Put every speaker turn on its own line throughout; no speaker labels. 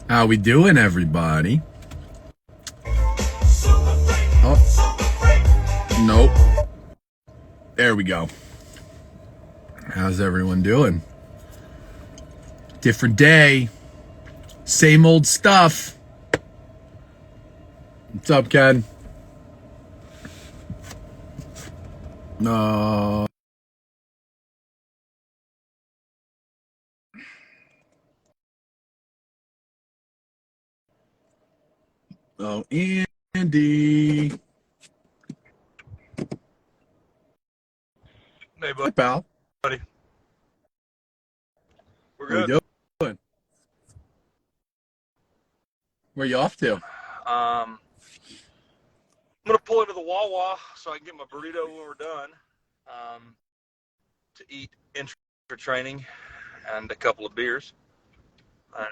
How we doing, everybody? Oh, nope. There we go. How's everyone doing? Different day. Same old stuff. What's up, Ken? No. Oh, Andy.
Hey,
Hey, pal.
buddy. We're
How we
good.
doing? Where you off to?
I'm gonna pull into the Wawa so I can get my burrito when we're done. To eat intra training and a couple of beers. And,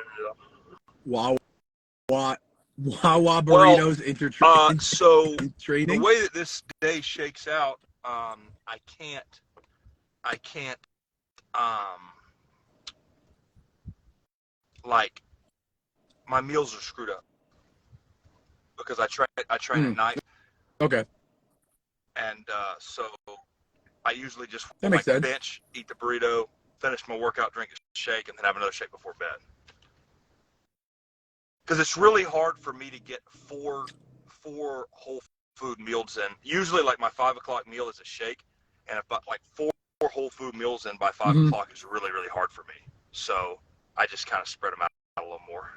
Wawa Wawa
well,
burritos
so
in
the
training.
way that this day shakes out, I can't, like, my meals are screwed up because I train at night,
Okay,
and so I usually just
that makes sense.
bench, eat the burrito, finish my workout, drink a shake, and then have another shake before bed. Because it's really hard for me to get four whole food meals in. Usually, like my 5 o'clock meal is a shake, and if like four whole food meals in by 5 o'clock is really hard for me. So I just kind of spread them out a little more.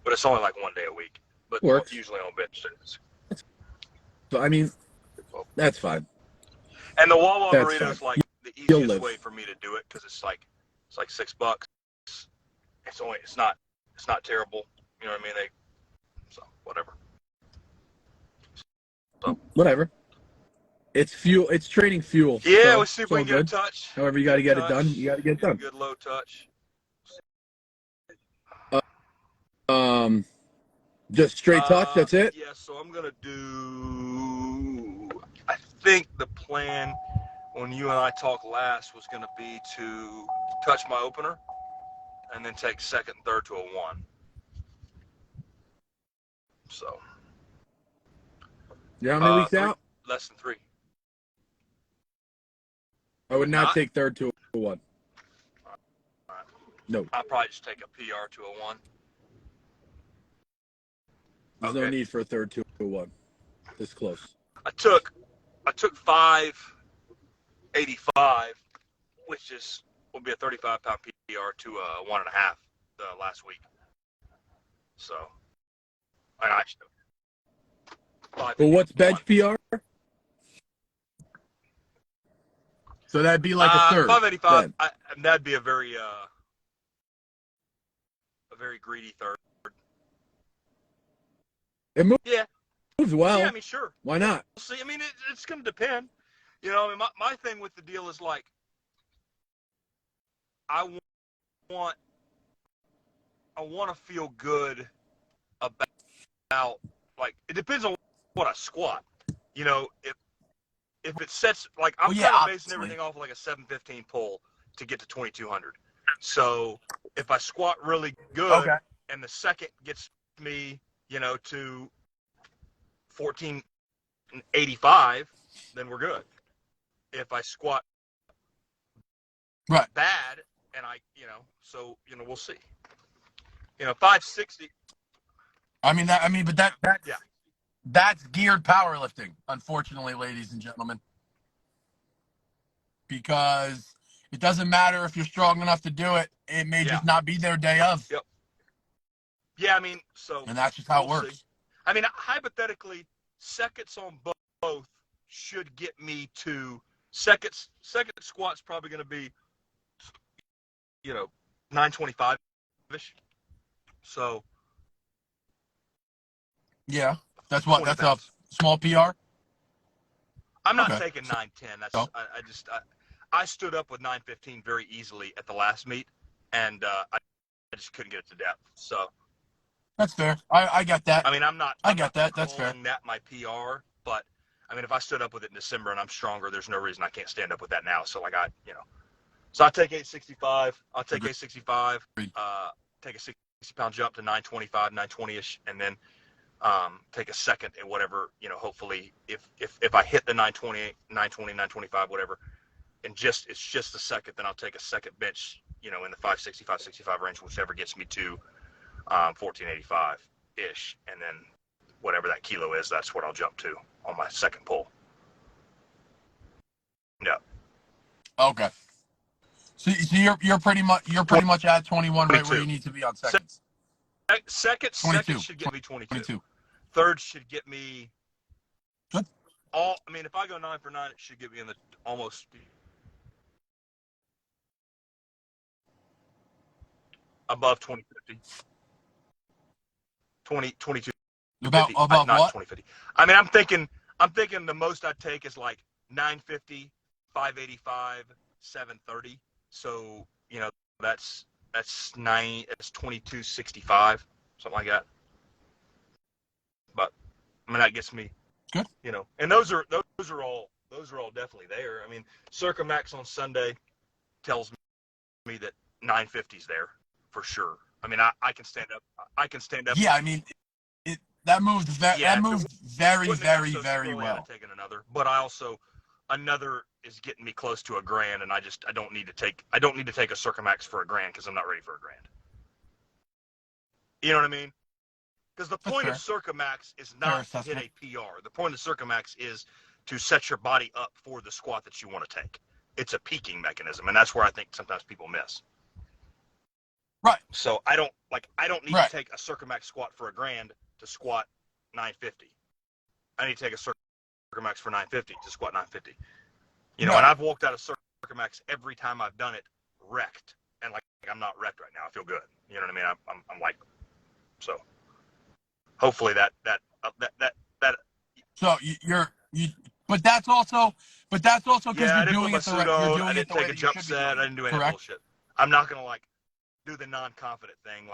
But it's only like one day a week. But
Works.
usually on bench days.
So I mean, that's fine.
And the Wawa
That's
burrito
fine.
is like the
You'll
easiest
live.
way for me to do it because it's like $6. It's not terrible. You know what I mean? So whatever. So
Whatever. It's fuel. It's training fuel.
yeah,
So
let's see if
it's
we
all
can get a
good.
touch.
However you got to get it done, you got to get it
Get a
done.
good low touch.
Just straight touch. That's it.
Yeah, so I'm gonna do. I think the plan when you and I talked last was gonna be to touch my opener and then take second and third to a 1. So.
You know how many weeks
3,
out?
less than 3.
I would not
Not?
take third to a 1.
All right.
No.
I'll probably just take a PR to a 1.
There's no need for a third to a 1. This close.
I took 585, which will be a 35-pound PR to a 1.5 last week. So, I should.
Well, what's bench PR? So that'd be like a third.
585. And that'd be a very greedy third.
It moves.
Yeah.
Moves well.
Yeah, I mean, sure.
Why not?
We'll see. I mean, it's going to depend. You know, I mean, my thing with the deal is like, I want to feel good about, like, it depends on what I squat. You know, if it sets, like, I'm kind of basing everything off like a 715 pull to get to 2200. So if I squat really good and the second gets me, to 1485, then we're good. If I squat bad and we'll see. 560.
That's geared powerlifting, unfortunately, ladies and gentlemen. Because it doesn't matter if you're strong enough to do it. It may just not be their day of.
Yep. Yeah, I mean, so.
And that's just how it works.
See. I mean, hypothetically, seconds on both should get me to second squat's probably going to be, 925-ish. So.
Yeah, that's what. That's pounds. A small PR.
I'm not taking 910. That's I stood up with 915 very easily at the last meet, and I just couldn't get it to depth. So
that's fair. I got that.
I mean, I'm not.
That's fair.
That my PR, but I mean, if I stood up with it in December and I'm stronger, there's no reason I can't stand up with that now. So so I take 865. I'll take 865. Take a pound jump to 925, 920-ish, and then take a second at whatever, hopefully if I hit the 920, 925, whatever, and it's just a second, then I'll take a second bench, in the 560, 565 range, whichever gets me to 1485-ish, and then whatever that kilo is, that's what I'll jump to on my second pull. Yeah.
Okay. So you're pretty much at 21 right where you need to be on seconds.
Second should get me 22. Third should get me
good.
If I go 9 for 9, it should get me in the almost above 2050. 22.
About
not
what?
2050. I'm thinking the most I'd take is like 950, 585, 730. So, that's 2265, something like that. But that gets me
good.
And those are all definitely there. Circumax on Sunday tells me that 950's there for sure. I can stand up.
Yeah, that moved very, very, very well.
I'd taken another, but another is getting me close to $1,000, and I don't need to take a Circumax for $1,000 because I'm not ready for $1,000. You know what I mean? Because the point of Circumax is not to hit a PR. The point of Circumax is to set your body up for the squat that you want to take. It's a peaking mechanism, and that's where I think sometimes people miss.
Right.
So I don't need to take a Circumax squat for $1,000 to squat 950. I need to take a Circumax for 950 to squat 950. And I've walked out of Circumax every time I've done it wrecked, and like I'm not wrecked right now. I feel good. You know what I mean? I'm like, so hopefully that.
So but that's also because you're doing it the right. You're doing
I didn't
it the way
take a
that
jump
you should
set. I didn't do any bullshit. I'm not gonna do the non-confident thing.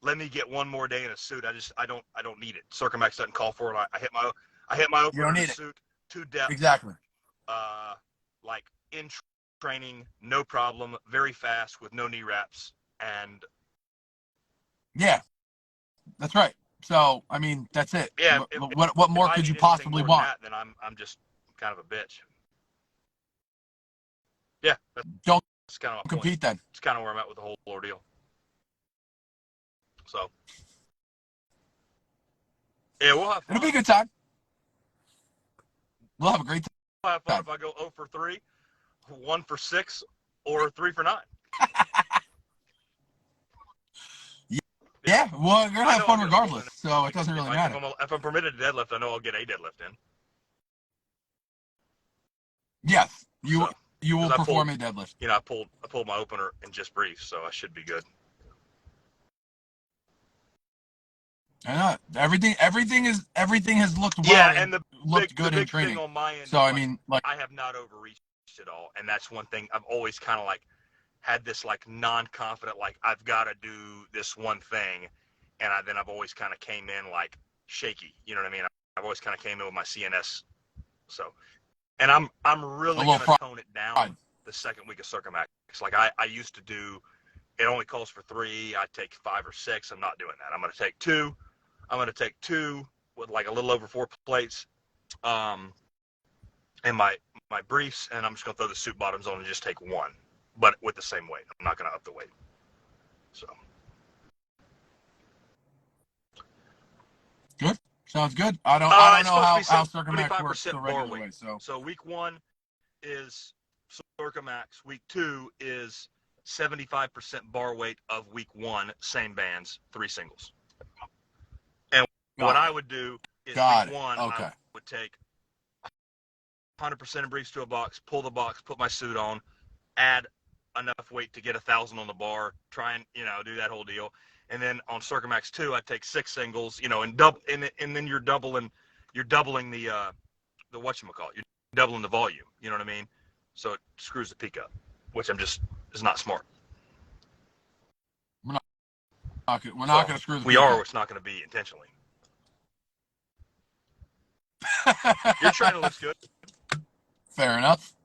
Let me get one more day in a suit. I don't need it. Circumax doesn't call for it. I hit my opener in a suit to depth.
Exactly.
In training, no problem, very fast with no knee wraps, and
yeah, that's right. So that's it.
Yeah.
What more could you possibly want?
Then I'm just kind of a bitch. Yeah.
Don't
kind of my
compete
point.
then.
It's kind of where I'm at with the whole ordeal. So. Yeah, we'll have fun.
It'll be a good time. We'll have a great time.
We'll have fun if I go 0 for 3, 1 for 6, or 3 for 9.
Yeah, well, you're gonna have fun regardless, so it doesn't really matter.
If I'm permitted to deadlift, I know I'll get a deadlift in.
Yes, you will perform a deadlift.
I pulled my opener in just brief, so I should be good.
I know everything has looked well.
Yeah, and
looked good in training.
Thing on my end,
so I
have not overreached at all, and that's one thing I've always kind of had this non-confident, I've got to do this one thing, and then I've always kind of came in shaky. You know what I mean? I've always kind of came in with my CNS. So, and I'm really going to tone it down the second week of Circumax. I used to do, it only calls for 3. I take 5 or 6. I'm not doing that. I'm going to take 2. I'm going to take 2 with a little over 4 plates, and my briefs, and I'm just going to throw the suit bottoms on and just take 1. But with the same weight. I'm not going to up the weight. So.
Good. Sounds good. I don't know how Circumax works the regular way.
So week 1 is Circumax. Week 2 is 75% bar weight of week 1, same bands, 3 singles. And what I would do is week 1, I would take 100% of briefs to a box, pull the box, put my suit on, add enough weight to get 1,000 on the bar, try and do that whole deal, and then on Circumax 2 I take 6 singles, and then you're doubling the whatchamacallit, you're doubling the volume, you know what I mean? So it screws the peak up, which is not smart.
We're not going to screw the
peak up. It's not going to be intentionally. Your training looks good.
Fair enough.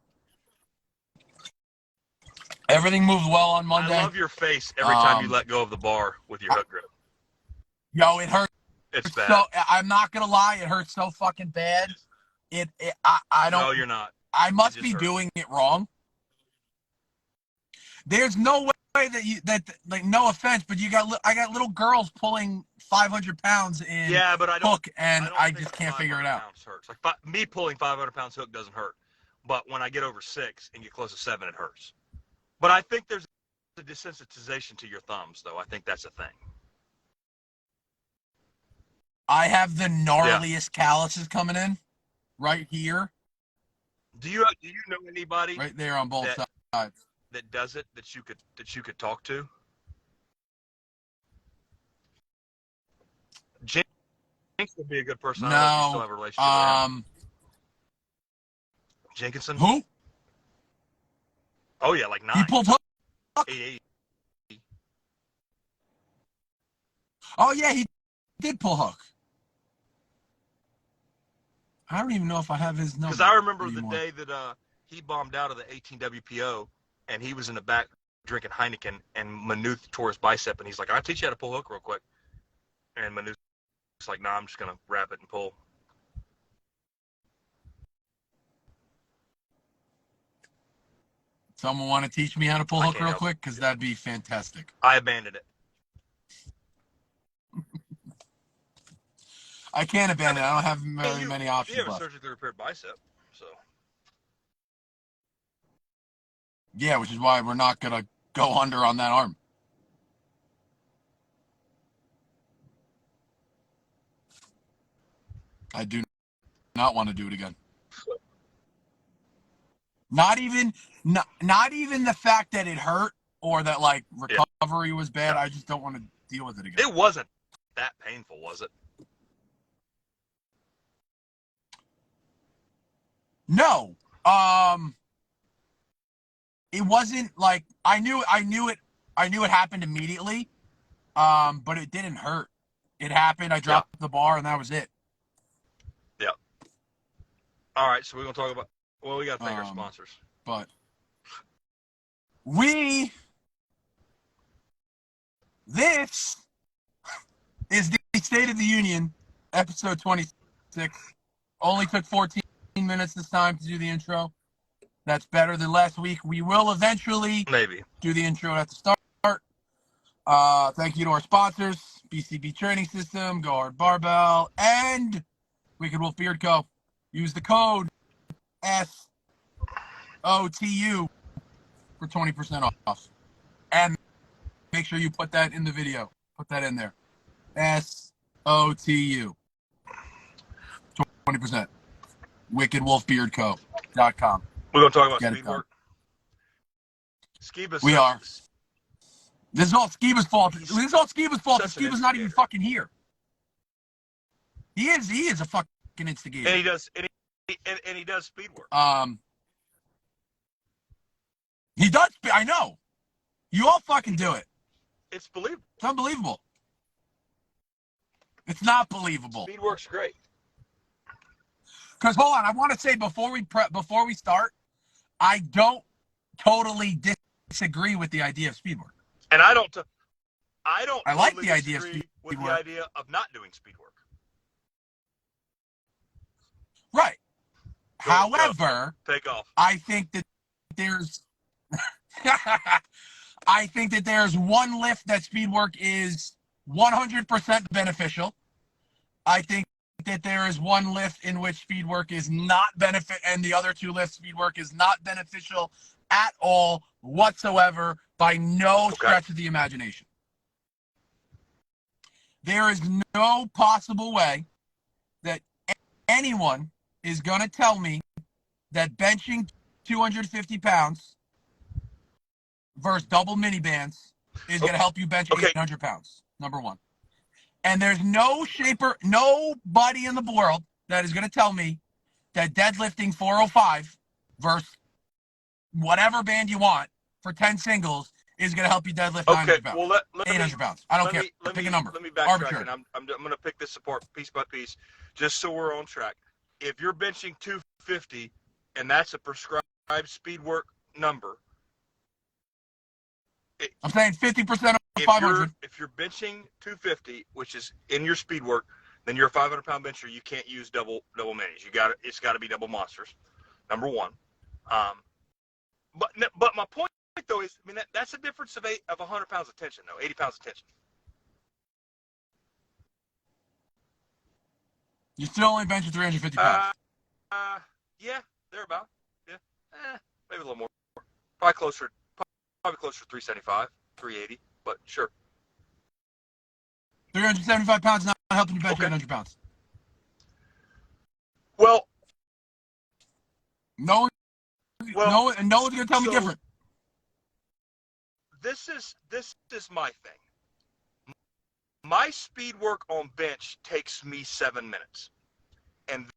Everything moves well on Monday.
I love your face every time you let go of the bar with your hook grip.
Yo, it hurts.
It's bad.
So I'm not gonna lie, it hurts so fucking bad. I don't.
No, you're not.
I must be doing it wrong. There's no way that like, no offense, but I got little girls pulling 500 pounds in hook, and I just can't figure it out.
Hurts. Like me pulling 500 pounds hook doesn't hurt, but when I get over 6 and get close to 7, it hurts. But I think there's a desensitization to your thumbs, though. I think that's a thing.
I have the gnarliest calluses coming in right here.
Do you know anybody
right there on both sides
that does it that you could talk to? Jenks would be a good person.
No,
I don't know if you still have a relationship with him. Jenkinson?
Who?
Oh yeah, like 9.
He pulled hook.
8.
Oh yeah, he did pull hook. I don't even know if I have his number.
Because I remember the day that he bombed out of the 18 WPO, and he was in the back drinking Heineken, and Manuth tore his bicep, and he's like, "I'll teach you how to pull hook real quick." And Manuth's like, "Nah, I'm just gonna wrap it and pull."
Someone want to teach me how to pull hook real quick? Because that'd be fantastic.
I abandoned it.
I can't abandon it. I don't have very many options
You have a
left.
surgically repaired bicep, so.
Yeah, which is why we're not going to go under on that arm. I do not want to do it again. Not even the fact that it hurt or that, like, recovery was bad. I just don't want to deal with it again.
It wasn't that painful, was it?
No. It wasn't like I knew it happened immediately. But it didn't hurt. It happened, I dropped the bar, and that was it.
Yeah. All right, so we're going to talk about we got to thank our sponsors.
But this is the State of the Union, episode 26. Only took 14 minutes this time to do the intro. That's better than last week. We will eventually do the intro at the start. Thank you to our sponsors, BCB Training System, Go Hard Barbell, and Wicked Wolf Beard Co. Use the code SOTU for 20% off. And make sure you put that in the video. Put that in there. SOTU. 20%. WickedWolfBeardCo.com.
We're going to talk about speed work.
We are. This is all Skiba's fault. Skiba's not even fucking here. He is a fucking instigator.
And he does speed work.
He does. I know. You all fucking do it.
It's believable.
It's unbelievable. It's not believable.
Speed work's great.
Because hold on, I want to say before we start, I don't totally disagree with the idea of speed work.
And I like
the idea of speed work.
The idea of not doing speed work.
Right. However,
take off.
I think that there's one lift that speed work is 100% beneficial. I think that there is one lift in which speed work is not benefit, and the other two lifts speed work is not beneficial at all whatsoever by no stretch of the imagination. There is no possible way that anyone is going to tell me that benching 250 pounds versus double mini bands is going to help you bench 800 pounds, number one. And there's nobody in the world that is going to tell me that deadlifting 405 versus whatever band you want for 10 singles is going to help you deadlift 900 pounds, 800 pounds. I don't care. Pick a number.
Let me backtrack, and I'm going to pick this apart piece by piece just so we're on track. If you're benching 250 and that's a prescribed speed work number,
I'm saying 50% of
if
500.
if you're benching 250, which is in your speed work, then you're a 500-pound bencher. You can't use double minis. It's got to be double monsters. Number one. But my point though is, I mean, that's a difference of 100 pounds of tension though, 80 pounds of tension.
You still only benching 350 pounds.
Yeah, thereabout. Yeah, maybe a little more. Probably closer to 375, 380. But sure.
375 pounds not helping you bench
Okay.
800 pounds.
Well,
No one's gonna tell me different.
This is my thing. My speed work on bench takes me 7 minutes, and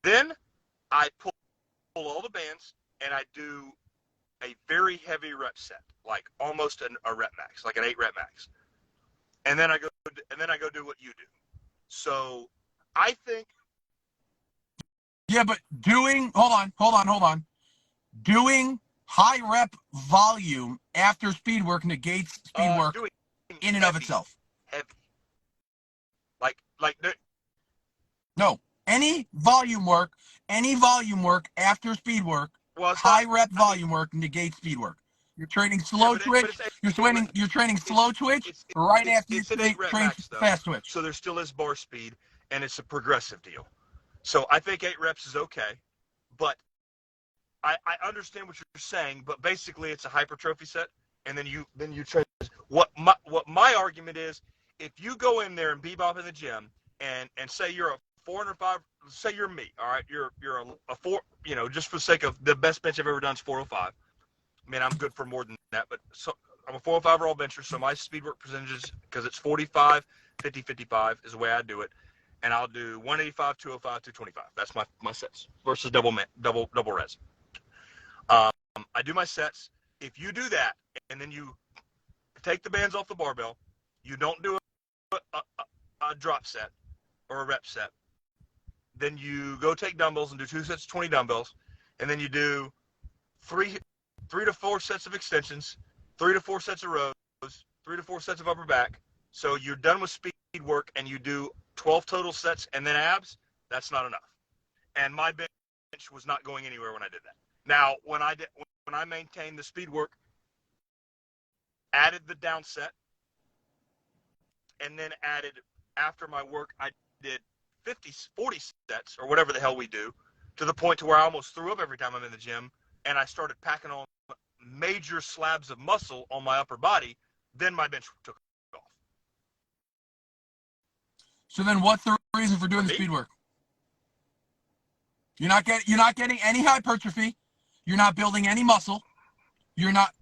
then I pull all the bands and I do a very heavy rep set, like almost a rep max, like an 8 rep max, and then I go do what you do. So I think.
Yeah, but hold on. Doing high rep volume after speed work negates speed work in and of itself.
Heavy.
No. Any volume work after speed work, high rep volume work negates speed work. You're training slow twitch. You're training slow twitch right after you train fast twitch.
So there still is bar speed, and it's a progressive deal. So I think 8 reps is okay, but I understand what you're saying. But basically, it's a hypertrophy set, and then you train. What my argument is, if you go in there and bebop in the gym, and say you're a 405, say you're me, all right, you're a 4, just for the sake of the best bench I've ever done is 405. I mean, I'm good for more than that, but so I'm a 405 raw bencher, so my speed work percentages, because it's 45, 50, 55 is the way I do it, and I'll do 185, 205, 225. That's my sets versus double res. I do my sets. If you do that, and then you take the bands off the barbell, you don't do a drop set or a rep set, then you go take dumbbells and do 2 sets of 20 dumbbells, and then you do 3 to 4 sets of extensions, 3 to 4 sets of rows, 3 to 4 sets of upper back. So you're done with speed work, and you do 12 total sets and then abs. That's not enough. And my bench was not going anywhere when I did that. Now, when I maintained the speed work, added the down set, and then added, after my work, I did 40 sets or whatever the hell we do, to the point to where I almost threw up every time I'm in the gym, and I started packing on major slabs of muscle on my upper body. Then my bench took off.
So then, what's the reason for doing the speed work? You're not getting any hypertrophy. You're not building any muscle. You're not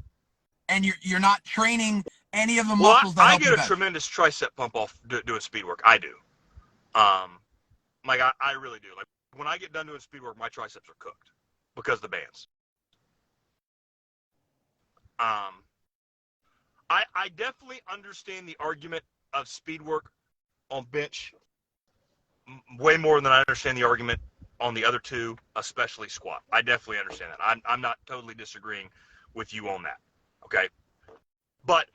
training any of the muscles that help you bench.
I get a tremendous tricep pump off doing speed work. I do. I really do. Like, when I get done doing speed work, my triceps are cooked because of the bands. I definitely understand the argument of speed work on bench way more than I understand the argument on the other two, especially squat. I definitely understand that. I'm not totally disagreeing with you on that. Okay, but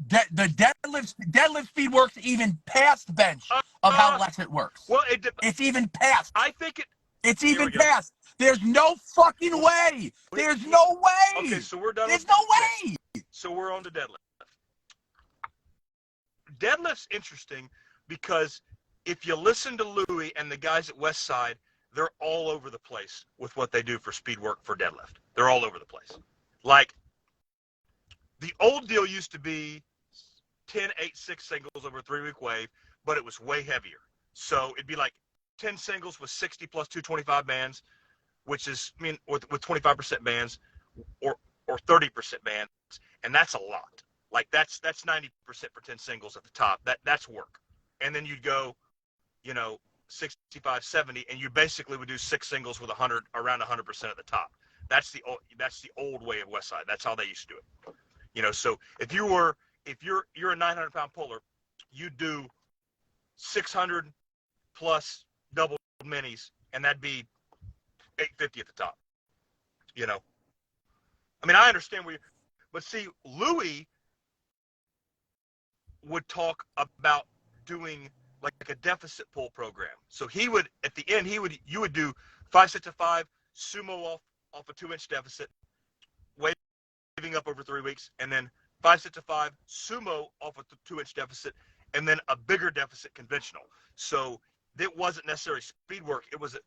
the deadlift speed works even past bench of how less it works.
Well,
it's even past.
I think
it's even past. There's no fucking way. There's no way.
Okay, so we're done.
There's no way.
So we're on to deadlift. Deadlift's interesting because if you listen to Louis and the guys at Westside, they're all over the place with what they do for speed work for deadlift. They're all over the place. Like, the old deal used to be 10, 8, 6 singles over a 3-week wave, but it was way heavier. So it'd be like 10 singles with 60 plus 225 bands, which is, I mean, with 25% bands or 30% bands, and that's a lot. Like, that's 90% for 10 singles at the top. That's work. And then you'd go, 65, 70, and you basically would do 6 singles with around 100% at the top. That's the old way of Westside. That's how they used to do it. So if you're a 900-pound puller, you do 600 plus double minis, and that'd be 850 at the top. I mean, I understand But see, Louis would talk about doing like a deficit pull program. So he would, at the end, you would do 5 sets of 5, sumo off a 2-inch deficit, waving up over 3 weeks, and then 5 sets of 5, sumo off a 2-inch deficit, and then a bigger deficit conventional. So it wasn't necessarily speed work. It was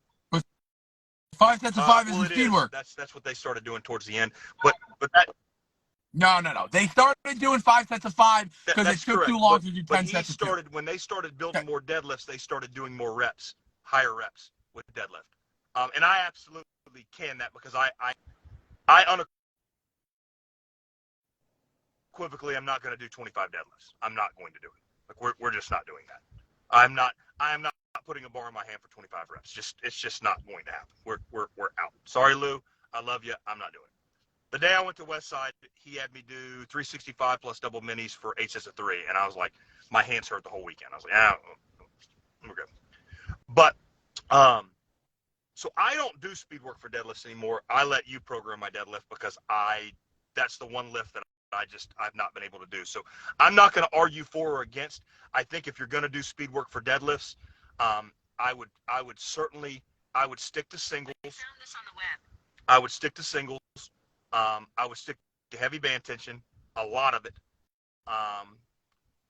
5 sets of 5 isn't speed work.
That's what they started doing towards the end. But that.
No. They started doing 5 sets of 5 because it took too long to do 10 sets of 2.
When they started building more deadlifts, they started doing more reps, higher reps with deadlift. And I absolutely can that because I unequivocally, I'm not going to do 25 deadlifts. I'm not going to do it. Like we're just not doing that. I am not putting a bar in my hand for 25 reps. It's just not going to happen. We're out. Sorry, Lou. I love you. I'm not doing it. The day I went to Westside, he had me do 365 plus double minis for 8 sets of 3, and I was like, my hands hurt the whole weekend. I was like, we're good. But so I don't do speed work for deadlifts anymore. I let you program my deadlift because that's the one lift that I've not been able to do. So I'm not going to argue for or against. I think if you're going to do speed work for deadlifts, I would stick to singles. I found this on the web. I would stick to singles. I would stick to heavy band tension, a lot of it.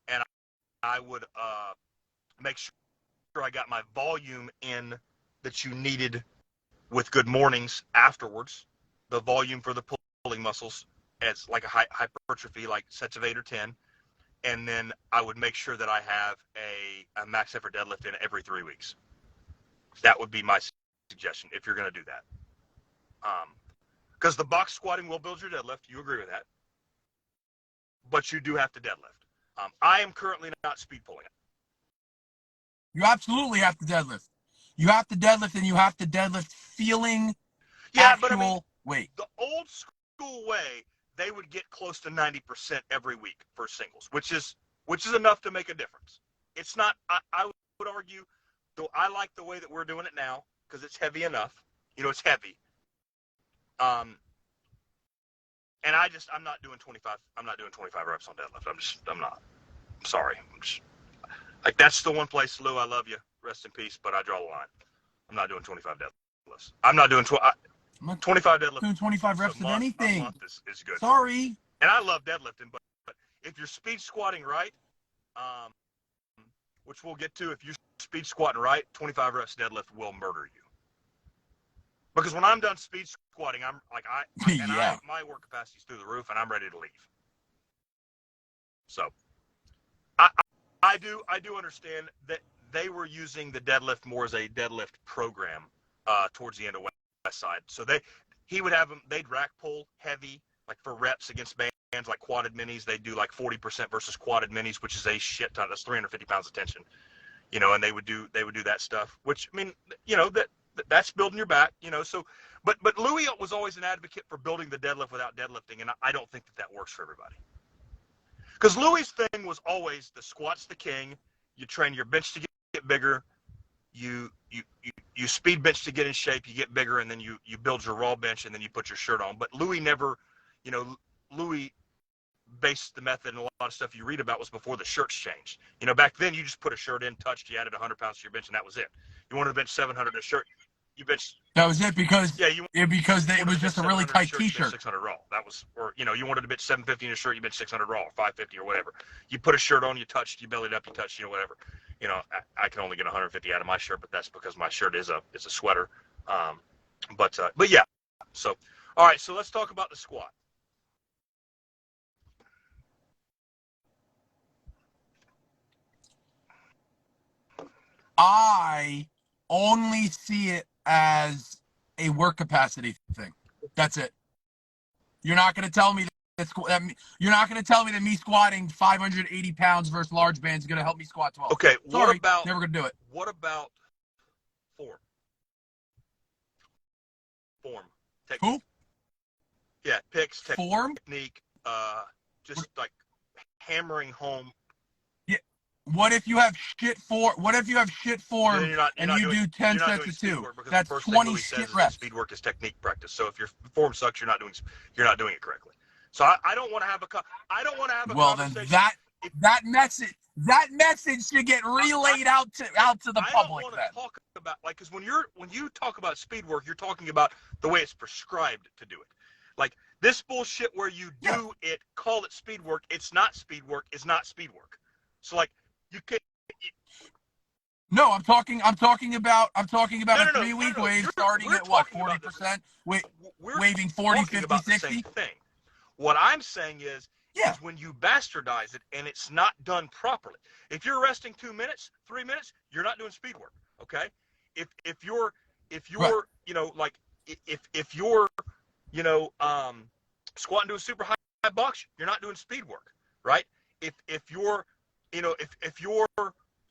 And I would make sure I got my volume in that you needed with good mornings afterwards. The volume for the pulling muscles as like a hypertrophy, like sets of 8 or 10. And then I would make sure that I have a max effort deadlift in every 3 weeks. That would be my suggestion if you're going to do that. Because the box squatting will build your deadlift. You agree with that. But you do have to deadlift. I am currently not speed pulling.
You absolutely have to deadlift. You have to deadlift, and you have to deadlift feeling weight.
The old school way, they would get close to 90% every week for singles, which is enough to make a difference. It's not, I would argue, though I like the way that we're doing it now because it's heavy enough. It's heavy. And I'm not doing 25. I'm not doing 25 reps on deadlift. I'm not. I'm sorry. Like that's the one place, Lou. I love you. Rest in peace. But I draw the line. I'm not doing 25 deadlifts. I'm not doing 25 deadlifts.
Doing 25 reps of anything.
A month is good.
Sorry.
And I love deadlifting, but if you're speed squatting right, which we'll get to, if you're speed squatting right, 25 reps deadlift will murder you. Because when I'm done speed squatting, I'm like my work capacity is through the roof, and I'm ready to leave. So, I do understand that they were using the deadlift more as a deadlift program towards the end of Westside. So he would have them. They'd rack pull heavy, like for reps against bands like quadded minis. They do like 40% versus quadded minis, which is a shit ton. That's 350 pounds of tension. And they would do that stuff. Which I mean, that's building your back, so, but Louis was always an advocate for building the deadlift without deadlifting, and I don't think that works for everybody. Because Louis' thing was always the squat's the king. You train your bench to get bigger. You speed bench to get in shape. You get bigger, and then you build your raw bench, and then you put your shirt on. But Louis never, Louis based the method, and a lot of stuff you read about was before the shirts changed. Back then you just put a shirt in, touched, you added 100 pounds to your bench, and that was it. You wanted to bench 700 in a shirt, you bench.
That was it because it was just a really tight t-shirt.
600 raw. That was, or you wanted to bench 750 in a shirt, you bench 600 raw, or 550 or whatever. You put a shirt on, you touched, you bellied up, you touched, whatever. I can only get 150 out of my shirt, but that's because my shirt is a sweater. But yeah. So, all right. So let's talk about the squat.
I only see it as a work capacity thing. That's it. You're not going to tell me you're not going to tell me that me squatting 580 pounds versus large bands is going to help me squat 12.
Okay.
Sorry, never going to do it.
What about form? Technique.
Who?
Yeah, picks,
form,
technique, just like hammering home.
What if you have shit form? And you do 10 sets of 2? That's 20 shit reps.
Speed work is technique practice. So if your form sucks, you're not doing it correctly. So I don't want to have a
Well, then
conversation.
that message should get relayed out to the
I
public.
don't want
then
to talk about, like, because when you talk about speed work, you're talking about the way it's prescribed to do it. Like this bullshit where you do it, call it speed work. It's not speed work. It's not speed work. So like you can.
No, I'm talking about a 3-week
No.
wave starting at what, 40%, waving 40, 50, 60.
Same thing. What I'm saying is when you bastardize it and it's not done properly. If you're resting 2 minutes, 3 minutes, you're not doing speed work. Okay. If you're
Right.
you know, like if you're squatting to a super high box, you're not doing speed work, right? If you're if you're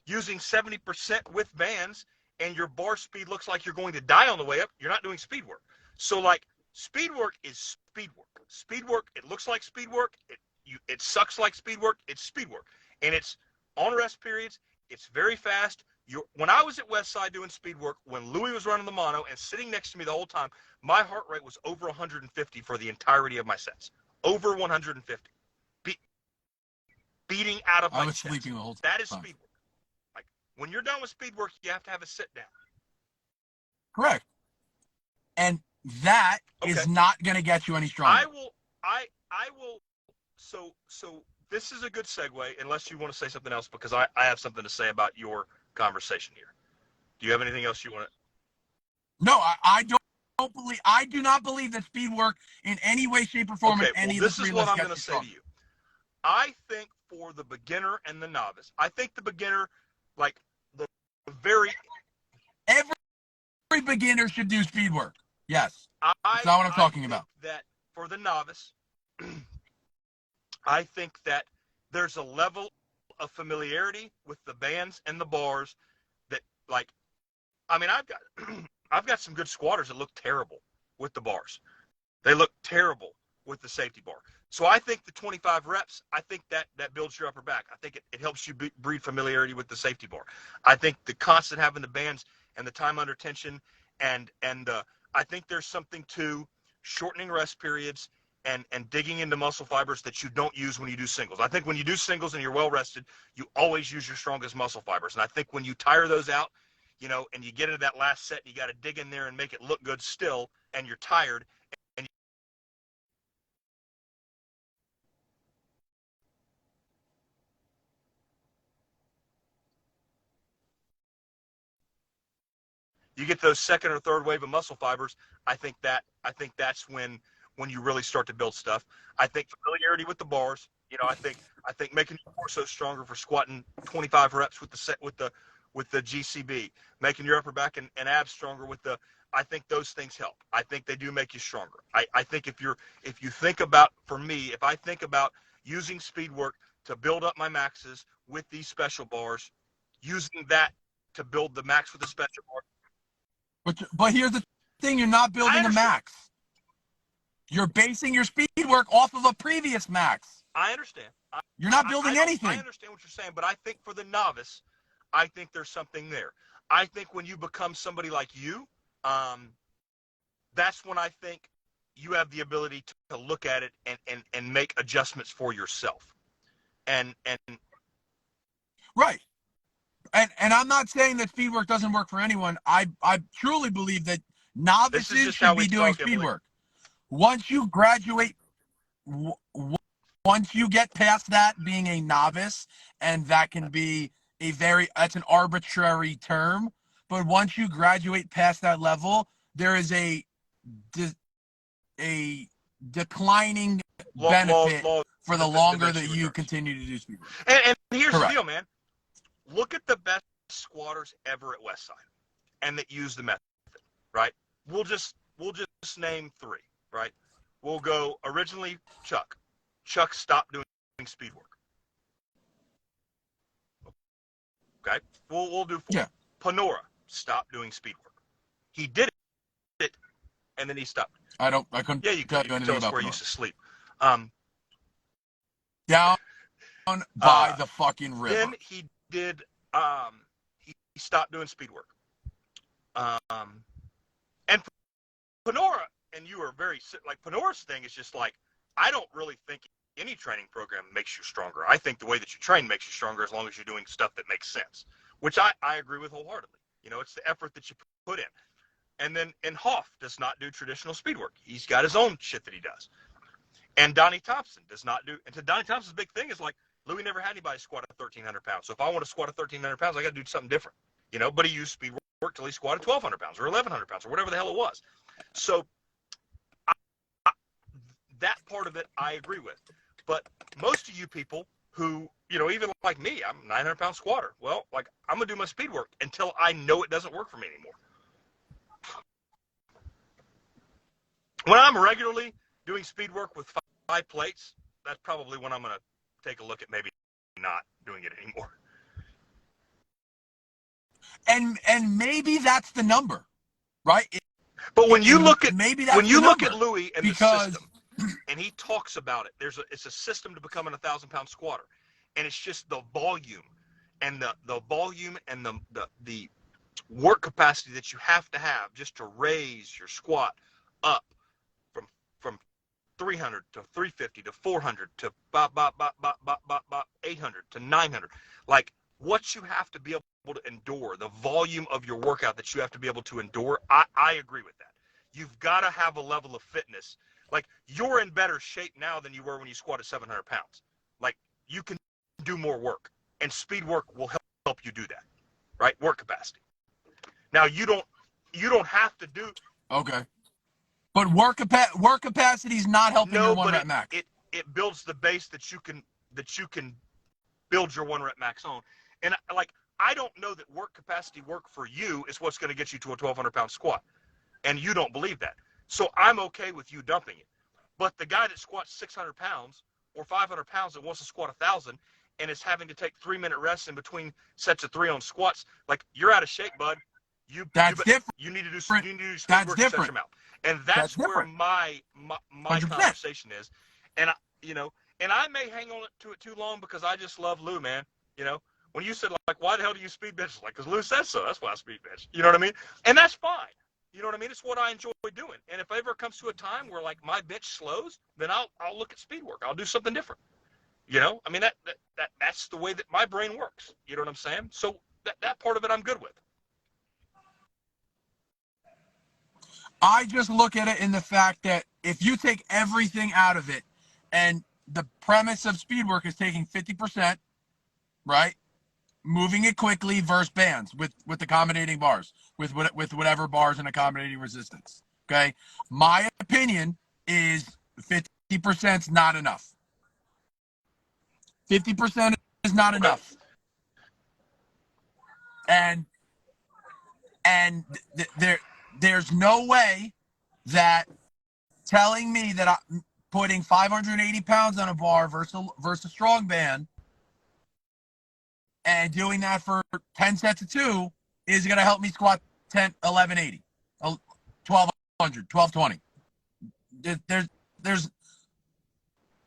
using 70% with bands and your bar speed looks like you're going to die on the way up, you're not doing speed work. So like speed work is speed work. Speed work, it looks like speed work. It sucks like speed work. It's speed work. And it's on rest periods. It's very fast. When I was at Westside doing speed work, when Louis was running the mono and sitting next to me the whole time, my heart rate was over 150 for the entirety of my sets. Over 150. Beating out of my chest. I was sleeping the whole time. That is speed work. Like when you're done with speed work, you have to have a sit down.
Correct. And that is not going to get you any stronger.
I will. So this is a good segue, unless you want to say something else, because I have something to say about your conversation here. Do you have anything else you want to?
No, I do not believe that speed work in any way, shape, or form.
This is what I'm going to say to you. I think for the beginner and the novice, I think the beginner, like the very
every beginner should do speed work. Yes, that's not what I'm talking about.
That for the novice, I think that there's a level of familiarity with the bands and the bars that, like, I mean, I've got some good squatters that look terrible with the bars. They look terrible with the safety bar. So I think the 25 reps, I think that builds your upper back. I think it helps you breed familiarity with the safety bar. I think the constant having the bands and the time under tension and I think there's something to shortening rest periods and digging into muscle fibers that you don't use when you do singles. I think when you do singles and you're well rested, you always use your strongest muscle fibers. And I think when you tire those out, and you get into that last set and you got to dig in there and make it look good still, and you're tired, and you get those second or third wave of muscle fibers. I think that's when you really start to build stuff. I think familiarity with the bars. I think making your torso stronger for squatting 25 reps with the GCB, making your upper back and abs stronger with the. I think those things help. I think they do make you stronger. I think if you think about, for me, if I think about using speed work to build up my maxes with these special bars, using that to build the max with the special bar.
But here's the thing: you're not building a max. You're basing your speed work off of a previous max.
I understand.
You're not building anything.
I understand what you're saying, but I think for the novice, I think there's something there. I think when you become somebody like you, that's when I think you have the ability to look at it and make adjustments for yourself. And
right. And I'm not saying that speed work doesn't work for anyone. I truly believe that novices should be doing speed work. Once you graduate, once you get past that being a novice, and that can be that's an arbitrary term, but once you graduate past that level, there is a declining benefit for the longer that you continue to do speed work.
And here's the deal, man. Look at the best squatters ever at Westside, and that use the method, right? We'll just name 3, right? We'll go originally Chuck. Chuck stopped doing speed work. Okay, we'll do 4.
Yeah.
Panora stopped doing speed work. He did it, and then he stopped.
I couldn't.
Yeah, you could tell us where he used to sleep.
Down by the fucking river.
Then he did. He stopped doing speed work. And Panora, and you are very like Panora's thing is just like I don't really think any training program makes you stronger. I think the way that you train makes you stronger as long as you're doing stuff that makes sense, which I agree with wholeheartedly. You know, it's the effort that you put in. And Hoff does not do traditional speed work. He's got his own shit that he does. And Donnie Thompson does not do. And to Donnie Thompson's big thing is like, Louis never had anybody squat at 1,300 pounds. So if I want to squat at 1,300 pounds, I got to do something different. You know, but he used speed work till he squatted 1,200 pounds or 1,100 pounds or whatever the hell it was. So that part of it I agree with. But most of you people who, you know, even like me, I'm a 900-pound squatter. Well, like, I'm going to do my speed work until I know it doesn't work for me anymore. When I'm regularly doing speed work with 5 plates, that's probably when I'm going to take a look at maybe not doing it anymore.
And maybe that's the number, right?
But when you look at
maybe that's
when you
the
look
number,
at Louis and
because...
the system, and he talks about it, it's a system to becoming a 1,000-pound squatter, and it's just the volume and the volume and the work capacity that you have to have just to raise your squat up from 300 to 350 to 400 to 800 to 900. Like, what you have to be able to endure, the volume of your workout that you have to be able to endure, I agree with that. You've got to have a level of fitness. Like, you're in better shape now than you were when you squatted 700 pounds. Like, you can do more work, and speed work will help you do that, right? Work capacity. Now, you don't have to do...
Okay. But work capacity is not helping your one rep max.
It builds the base that you can build your one rep max on. And like, I don't know that work capacity work for you is what's going to get you to a 1,200-pound squat, and you don't believe that. So I'm okay with you dumping it. But the guy that squats 600 pounds or 500 pounds that wants to squat 1,000 and is having to take 3-minute rests in between sets of 3 on squats, like, you're out of shape, bud.
That's different.
You need to do
speed
work to set your mouth. And that's where my
100%.
conversation is. And and I may hang on to it too long because I just love Lou, man. You know, when you said, like, why the hell do you speed bench? Like, because Lou says so. That's why I speed bench. You know what I mean? And that's fine. You know what I mean? It's what I enjoy doing. And if ever comes to a time where, like, my bench slows, then I'll look at speed work. I'll do something different. You know, I mean, that's the way that my brain works. You know what I'm saying? So that part of it I'm good with.
I just look at it in the fact that if you take everything out of it, and the premise of speed work is taking 50%, right? Moving it quickly versus bands with accommodating bars, with whatever bars and accommodating resistance. Okay, my opinion is 50% is not enough. 50% is not enough, and there's no way that telling me that I'm putting 580 pounds on a bar versus strong band and doing that for 10 sets of 2 is going to help me squat 1180, 1200, 1220. There's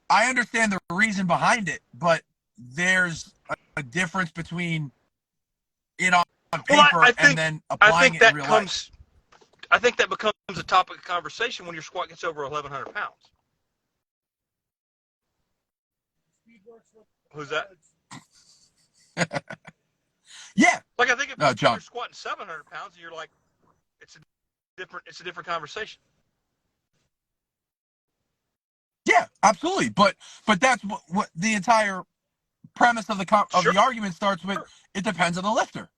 I understand the reason behind it, but there's a difference between it on paper and then applying it in real life.
I think that becomes a topic of conversation when your squat gets over 1,100 pounds. Who's that?
Yeah.
Like, I think if you're squatting 700 pounds and you're like, it's a different conversation.
Yeah, absolutely. But that's what the entire premise of the argument starts with. It depends on the lifter.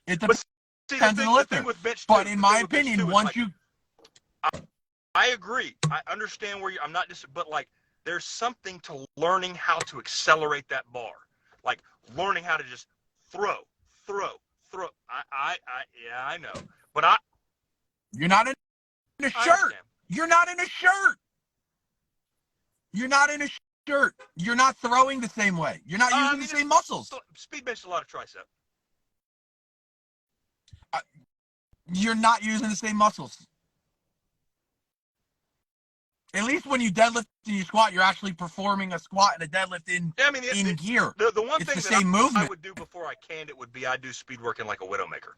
It depends on the lifter. But in my opinion, once you...
I agree. I understand where I'm not just, but like, there's something to learning how to accelerate that bar. Like, learning how to just throw. I know. But
you're not in a shirt. You're not in a shirt. You're not in a shirt. You're not throwing the same way. You're not using the same muscles.
Speed bench is a lot of tricep.
You're not using the same muscles. At least when you deadlift and you squat, you're actually performing a squat and a deadlift in gear.
The one
it's
thing
the same movement.
I would do before I canned it would be I'd do speed work in like a Widowmaker.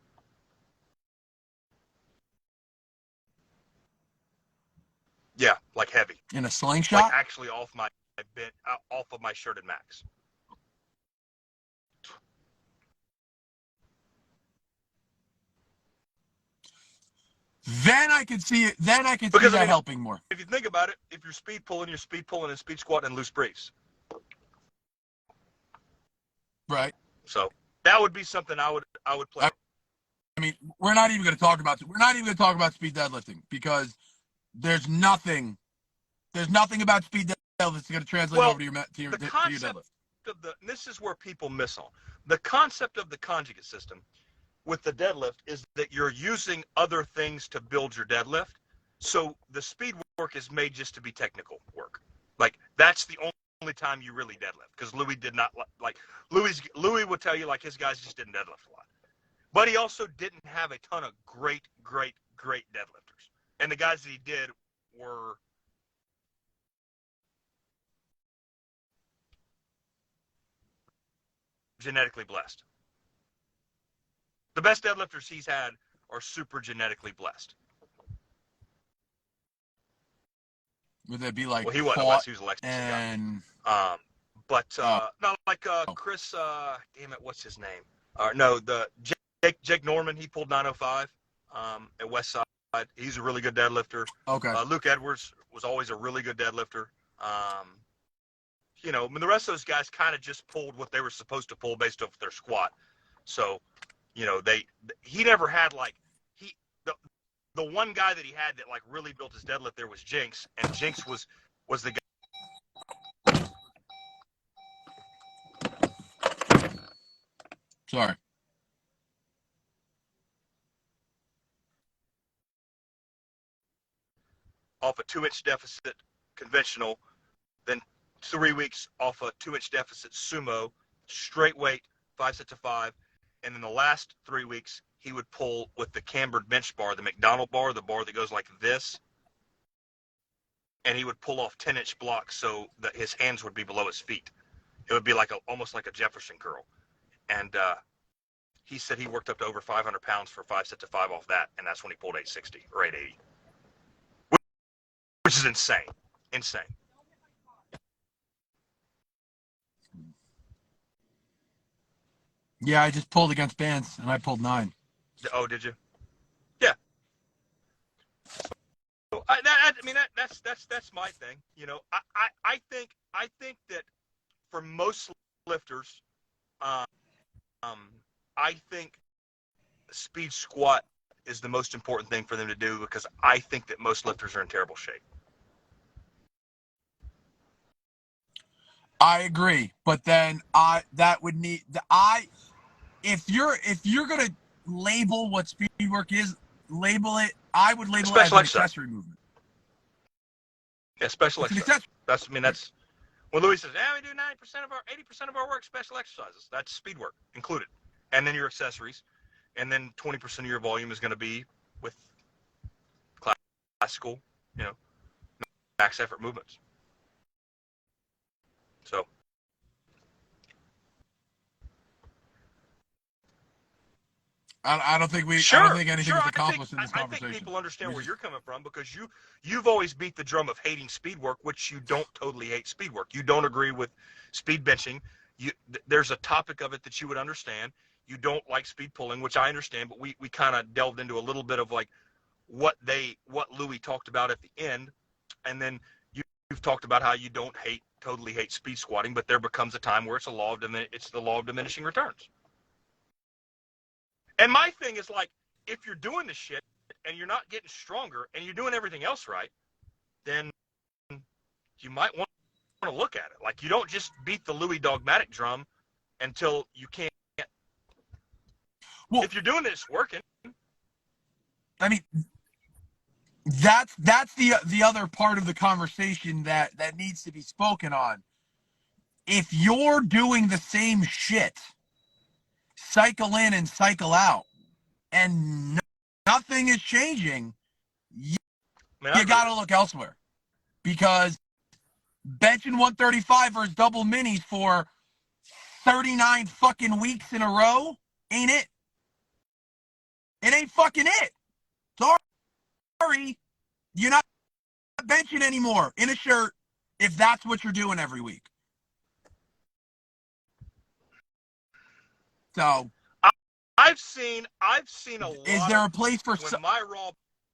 Yeah, like heavy.
In a slingshot?
Like actually off of my shirted max.
Then I could see it. Then I could see that helping more.
If you think about it, if you're speed pulling and speed squatting and loose briefs.
Right.
So that would be something I would play.
I mean, we're not even going to talk about speed deadlifting because there's nothing about speed deadlift that's going to translate over to your deadlift.
And this is where people miss on the concept of the conjugate system with the deadlift is that you're using other things to build your deadlift. So the speed work is made just to be technical work. Like that's the only time you really deadlift because Louis did not like Louis would tell you like his guys just didn't deadlift a lot, but he also didn't have a ton of great deadlifters, and the guys that he did were genetically blessed. The best deadlifters he's had are super genetically blessed.
Would that be like?
Well, he wasn't West. He was a Lexington
and
guy. Not like Chris. Damn it, what's his name? No, the Jake Norman. He pulled 905 at West Side. He's a really good deadlifter.
Okay.
Luke Edwards was always a really good deadlifter. You know, I mean, the rest of those guys kind of just pulled what they were supposed to pull based off their squat. So, you know, he never had like the one guy that he had that like really built his deadlift there was Jinx, and Jinx was the guy.
Sorry.
Off a 2-inch deficit conventional, then 3 weeks off a 2-inch deficit sumo, straight weight, 5 sets of 5, and then the last 3 weeks he would pull with the cambered bench bar, the McDonald bar, the bar that goes like this, and he would pull off 10-inch blocks so that his hands would be below his feet. It would be like almost like a Jefferson curl, and he said he worked up to over 500 pounds for 5 sets of 5 off that, and that's when he pulled 860 or 880, which is insane.
Yeah, I just pulled against bands, and I pulled 9.
Oh, did you? Yeah. So, I mean, that's my thing. You know, I think that for most lifters, I think speed squat is the most important thing for them to do because I think that most lifters are in terrible shape.
I agree, but then if you're gonna label what speed work is, label it. I would label it as an accessory movement.
Yeah, special exercise. That's when Louis says, we do 80% of our work special exercises. That's speed work included, and then your accessories, and then 20% of your volume is going to be with classical, you know, max effort movements. So.
I don't think anything was accomplished in this conversation.
I think people understand where you're coming from because you've always beat the drum of hating speed work, which you don't totally hate speed work. You don't agree with speed benching. There's a topic of it that you would understand. You don't like speed pulling, which I understand, but we kind of delved into a little bit of like what Louis talked about at the end, and then you've talked about how you don't totally hate speed squatting, but there becomes a time where it's the law of diminishing returns. And my thing is like, if you're doing this shit and you're not getting stronger and you're doing everything else right, then you might want to look at it. Like, you don't just beat the Louis dogmatic drum until you can't. Well, if you're doing it, it's working.
I mean, that's the other part of the conversation that needs to be spoken on. If you're doing the same shit, cycle in and cycle out, and nothing is changing, you got to look elsewhere. Because benching 135 versus double minis for 39 fucking weeks in a row ain't it. It ain't fucking it. Sorry. You're not benching anymore in a shirt if that's what you're doing every week. So
I've seen a lot.
Is there a place for
when my raw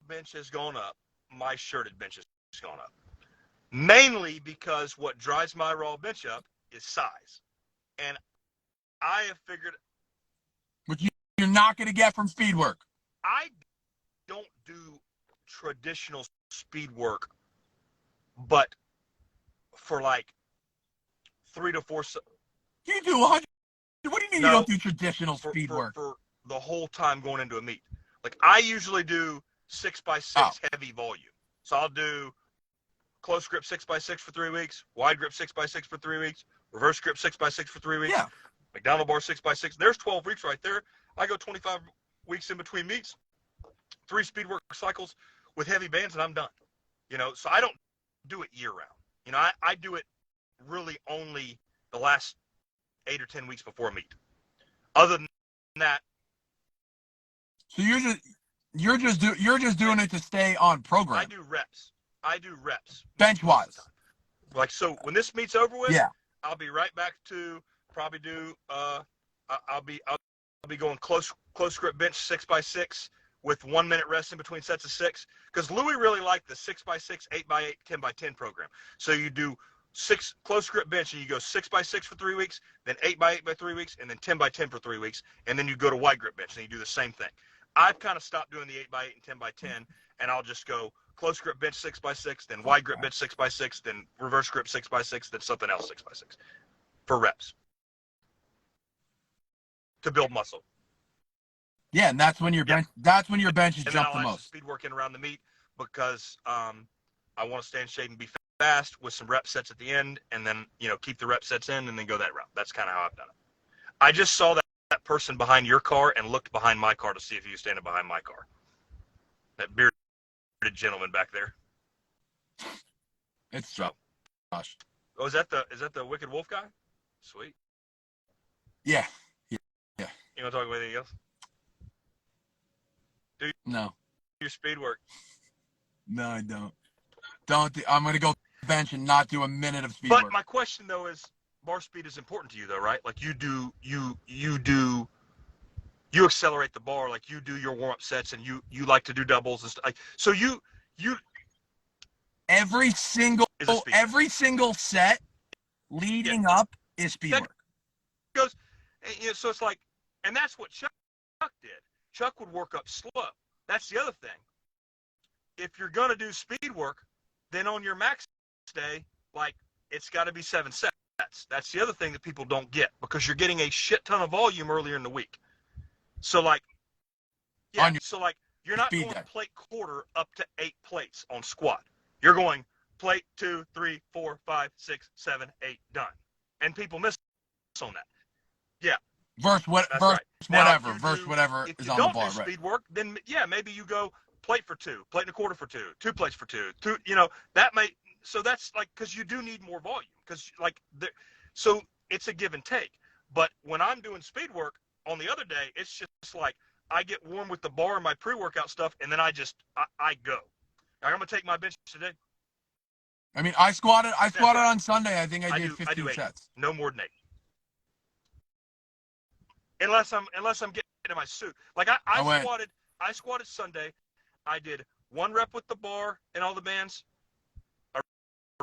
bench has gone up, my shirted bench has gone up. Mainly because what drives my raw bench up is size. And I have figured,
which you're not going to get from speed work.
I don't do traditional speed work, but for like 3 to 4.
You do 100. What do you mean you don't do traditional speed work?
For the whole time going into a meet. Like I usually do 6x6 heavy volume. So I'll do close grip 6x6 for 3 weeks, wide grip 6x6 for 3 weeks, reverse grip 6x6 for 3 weeks, McDonald bar 6x6. There's 12 weeks right there. I go 25 weeks in between meets, 3 speed work cycles with heavy bands, and I'm done. You know, so I don't do it year round. You know, I do it really only the last 8 or 10 weeks before a meet. Other than that,
so you're just doing it to stay on program.
I do reps.
Bench wise.
Like, so when this meet's over with, I'll be right back to probably do I'll be going close grip bench 6x6 with 1 minute rest in between sets of 6, because Louis really liked the 6x6, 8x8, 10x10 program. So you do 6 close grip bench and you go 6x6 for 3 weeks, then 8x8 by 3 weeks, and then 10x10 for 3 weeks, and then you go to wide grip bench and you do the same thing. I've kind of stopped doing the 8x8 and 10x10, and I'll just go close grip bench 6x6, then wide grip bench 6x6, then reverse grip 6x6, then something else 6x6 for reps to build muscle.
Yeah, and that's when your bench. That's when your bench is jump the most.
Speed working around the meet because I want to stay in shape and be fast with some rep sets at the end, and then keep the rep sets in and then go that route. That's kind of how I've done it. I just saw that person behind your car and looked behind my car to see if he was standing behind my car. That bearded gentleman back there.
It's Josh.
Oh, is that the Wicked Wolf guy? Sweet.
Yeah.
You want to talk about anything else?
No.
Your speed work.
No, I don't. I'm going to go bench and not do a minute of speed work.
But my question though is, bar speed is important to you though, right? Like you accelerate the bar, like you do your warm up sets, and you like to do doubles and stuff. Like, so you
every single set leading up is speed work.
Goes, so it's like, and that's what Chuck did. Chuck would work up slow. That's the other thing. If you're gonna do speed work, then on your max day, like it's got to be 7 sets. That's the other thing that people don't get, because you're getting a shit ton of volume earlier in the week. So like, you're not going plate quarter up to 8 plates on squat. You're going plate 2, 3, 4, 5, 6, 7, 8, done. And people miss on that. Yeah.
Verse whatever is on the bar, right?
If you don't do speed work, then maybe you go plate for 2, plate and a quarter for 2, 2 plates for 2, that may. So that's like, because you do need more volume, because so it's a give and take. But when I'm doing speed work on the other day, it's just like I get warm with the bar and my pre-workout stuff, and then I go. I'm gonna take my bench today.
I mean, I squatted on Sunday. I think I did 15 sets.
No more than 8. Unless I'm getting in my suit. Like I squatted Sunday. I did 1 rep with the bar and all the bands, a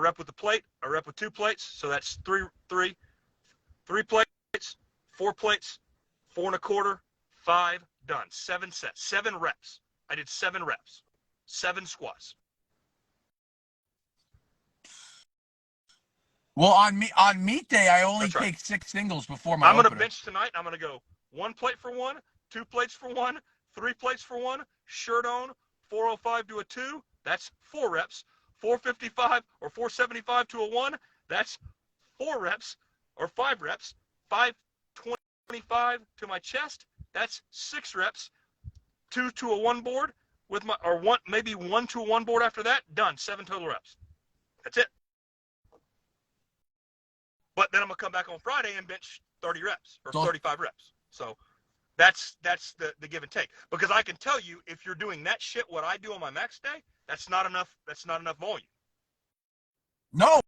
rep with the plate, a rep with 2 plates. So that's 3 plates, 4 plates, 4 and a quarter, 5, done. 7 sets, 7 reps. I did 7 reps, 7 squats.
Well, on meet day, I only take 6 singles before my
opener.
I'm
going to bench tonight. I'm going to go 1 plate for 1, 2 plates for 1, 3 plates for 1, shirt on, 405 to a 2. That's 4 reps. 455 or 475 to a 1. That's 4 reps or 5 reps. 525 to my chest. That's 6 reps. 2 to a 1 board with my, or 1, maybe 1 to a 1 board after that. Done. 7 total reps. That's it. But then I'm going to come back on Friday and bench 30 reps or 35 reps. So That's the give and take. Because I can tell you, if you're doing that shit, what I do on my max day, that's not enough. That's not enough volume.
No,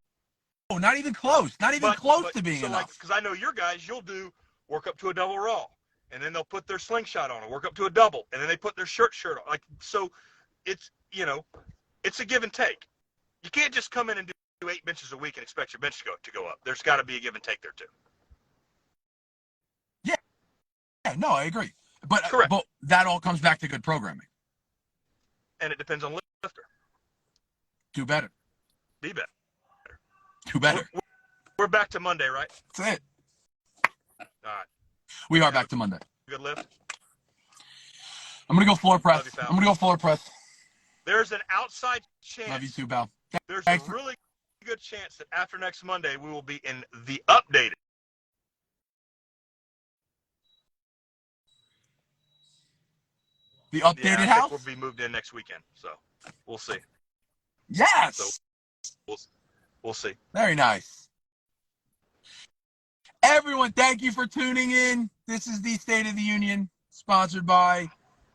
not even close. Not even close to being enough.
Because I know your guys, you'll do work up to a double raw, and then they'll put their slingshot on, or work up to a double, and then they put their shirt on. Like, so, it's it's a give and take. You can't just come in and do 8 benches a week and expect your bench to go up. There's got to be a give and take there too.
Yeah, no, I agree. But
Correct.
But that all comes back to good programming.
And it depends on lifter.
Do better.
Be better.
Do better.
We're back to Monday, right?
That's it.
All right.
We are back to Monday.
Good lift.
I'm gonna go floor press.
Love you, pal.
I'm gonna go floor press.
There's an outside chance.
Love you too, pal.
There's a really good chance that after next Monday we will be in the updated.
The updated
I
house?
think we'll be moved in next weekend, so we'll see.
Yes!
So we'll see.
Very nice. Everyone, thank you for tuning in. This is the State of the Union, sponsored by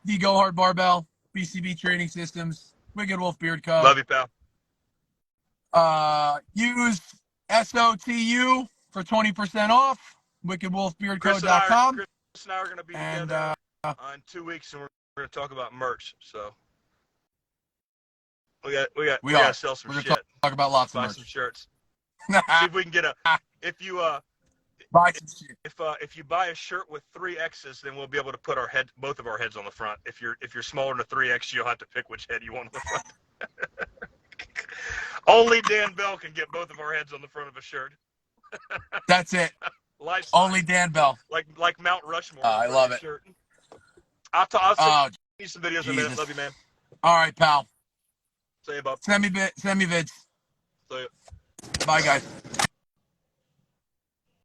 the Go Hard Barbell, BCB Training Systems, Wicked Wolf Beard Co.
Love you, pal.
Use SOTU for 20% off, wickedwolfbeardco.com.
Chris and I are going to be together in 2 weeks, and we're going to talk about merch. So we got to sell some shit.
Talk about lots of merch.
Buy some shirts. See if we can get
buy some shit.
If you buy a shirt with 3 X's, then we'll be able to put both of our heads on the front. If you're smaller than a 3X, you'll have to pick which head you want on the front. Only Dan Bell can get both of our heads on the front of a shirt.
That's it. Only Dan Bell.
Like Mount Rushmore.
I love it.
Shirt. I'll send you some videos in a minute. Love you, man.
All right, pal.
See you, bub.
Send me vids.
See you.
Bye, guys.